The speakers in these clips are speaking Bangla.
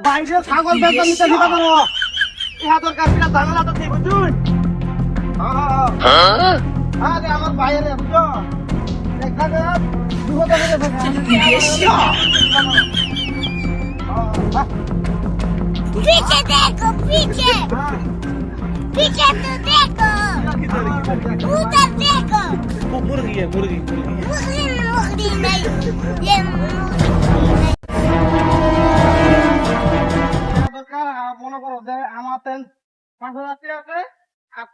বাইরে ছাগল বেতন নিতে দিবা না ইহা তোর কাছে ঝামেলা তো ঠিক বুঝুন আরে আমার বাইরে বুঝো এখানে বিপদ হয়ে যাবে पीछे देखो पीछे पीछे तो देखो उधर देखो मुर्गी है मुर्गी मुर्गी मुर्गी नहीं ये मुर्गी মনে করো যে আমার 5,000 টাকা আছে আর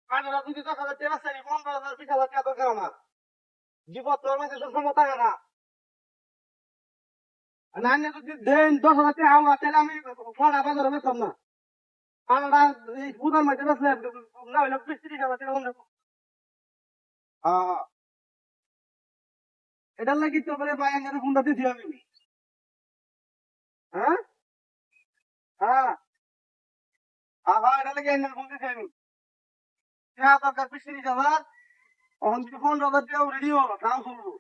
5,000 যদি 10,000 টাকা আছে 15,000 20,000 টাকা দরকার আমার জীবন তোর মধ্যে তো ক্ষমতা না নাইনে যদি দেন 10,000 টাকা আমার তাহলে আমি ফোনা বাজারে বেচতাম না পানাটা এই বুধার মধ্যে বেচলে না হইলে 20,000 টাকা কম এটার লাগি তো বলে ভাই আমি ফোনটা দিছি আমি হ্যাঁ হ্যাঁ এটা লাগে এনে ফোন দিছি আমি হ্যাঁ দরকার 20,000 এখন যদি 15,000 টাকা রেডি হলো দাম শুনবো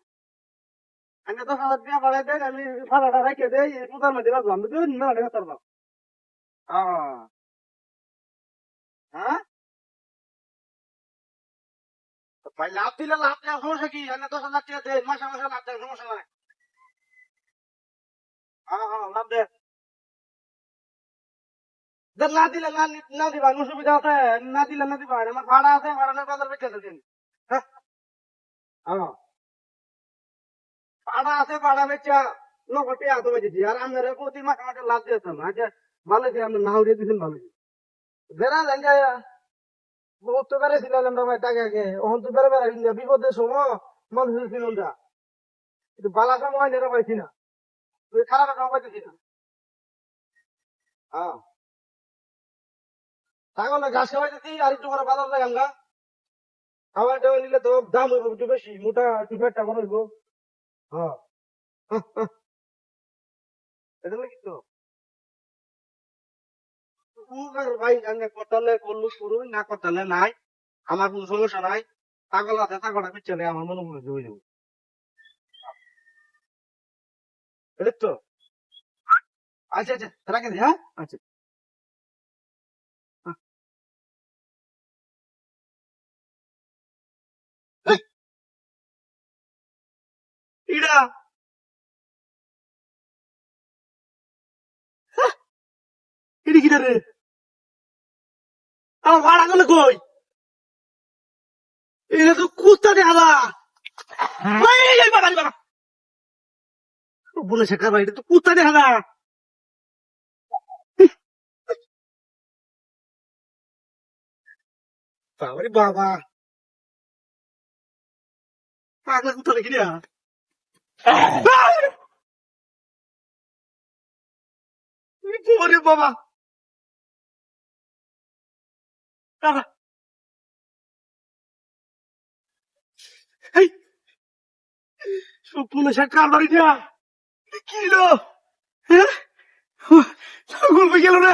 আমি 10,000 টাকা বাড়াই দেন আমি ভাড়াটা রেখে দেই এই বুধার মধ্যে বেচলাম বুঝলেন না টাকা পারলাম হ্যাঁ ভাই লাভ দিলে লাভ দেওয়ার সমস্যা কি এনে 10,000 টাকা দেন মাসে মাসে লাভ দেওয়ার সমস্যা নাই লাভ দেন না দিলে না দিবা অসুবিধা আছে না দিলে না দিবা আমার ভাড়া আছে ভাড়া না বাজার বেচে দিন ভাড়া আছে ভাড়া বেচা নগদ টাকা তো বেচেছি আর আমরা প্রতি মাসে মাসে লাভ দিয়েতাম আচ্ছা ভালো যে আমরা নাও দিয়ে দিচ্ছেন ভালো বেড়া যান বহুত তো বেড়েছিলাম আমরা ভাই টাকা আগে ওখান তো বেড়ে বেড়া বিপদের সময় মানুষের ছিল না কিন্তু বালা সময় নেরা পাইছি না তুই খারাপ সময় পাইতেছি না ছাগলের ঘাস খাওয়াইতেছি আর একটু করে বাজার যাই আমরা খাবার টাবার নিলে তো দাম হইব একটু বেশি মোটা একটু ফেটটা বড় হইব এটা কি তো ভাই করতালে করলু শুরু না করতালে নাই আমার কোনো সমস্যা নাই ছাগল আছে ছাগলটা পিছনে আমার মনে মনে হয়ে যাবো এটা তো আচ্ছা আচ্ছা রাখে দি হ্যাঁ আচ্ছা ইডা ইডি কিটা রে আমার ভাড়া গেলে কই এটা তো কুত্তা দেখা যা বলে শেখা ভাই এটা তো কুত্তা দেখা যা বাবারে বাবা পাগলা কুত্তা দেখি না ওরে বাবা এই পুলিশ কার বাড়ি দিয়া কি হলো হ্যাঁ ছাগল গেল রে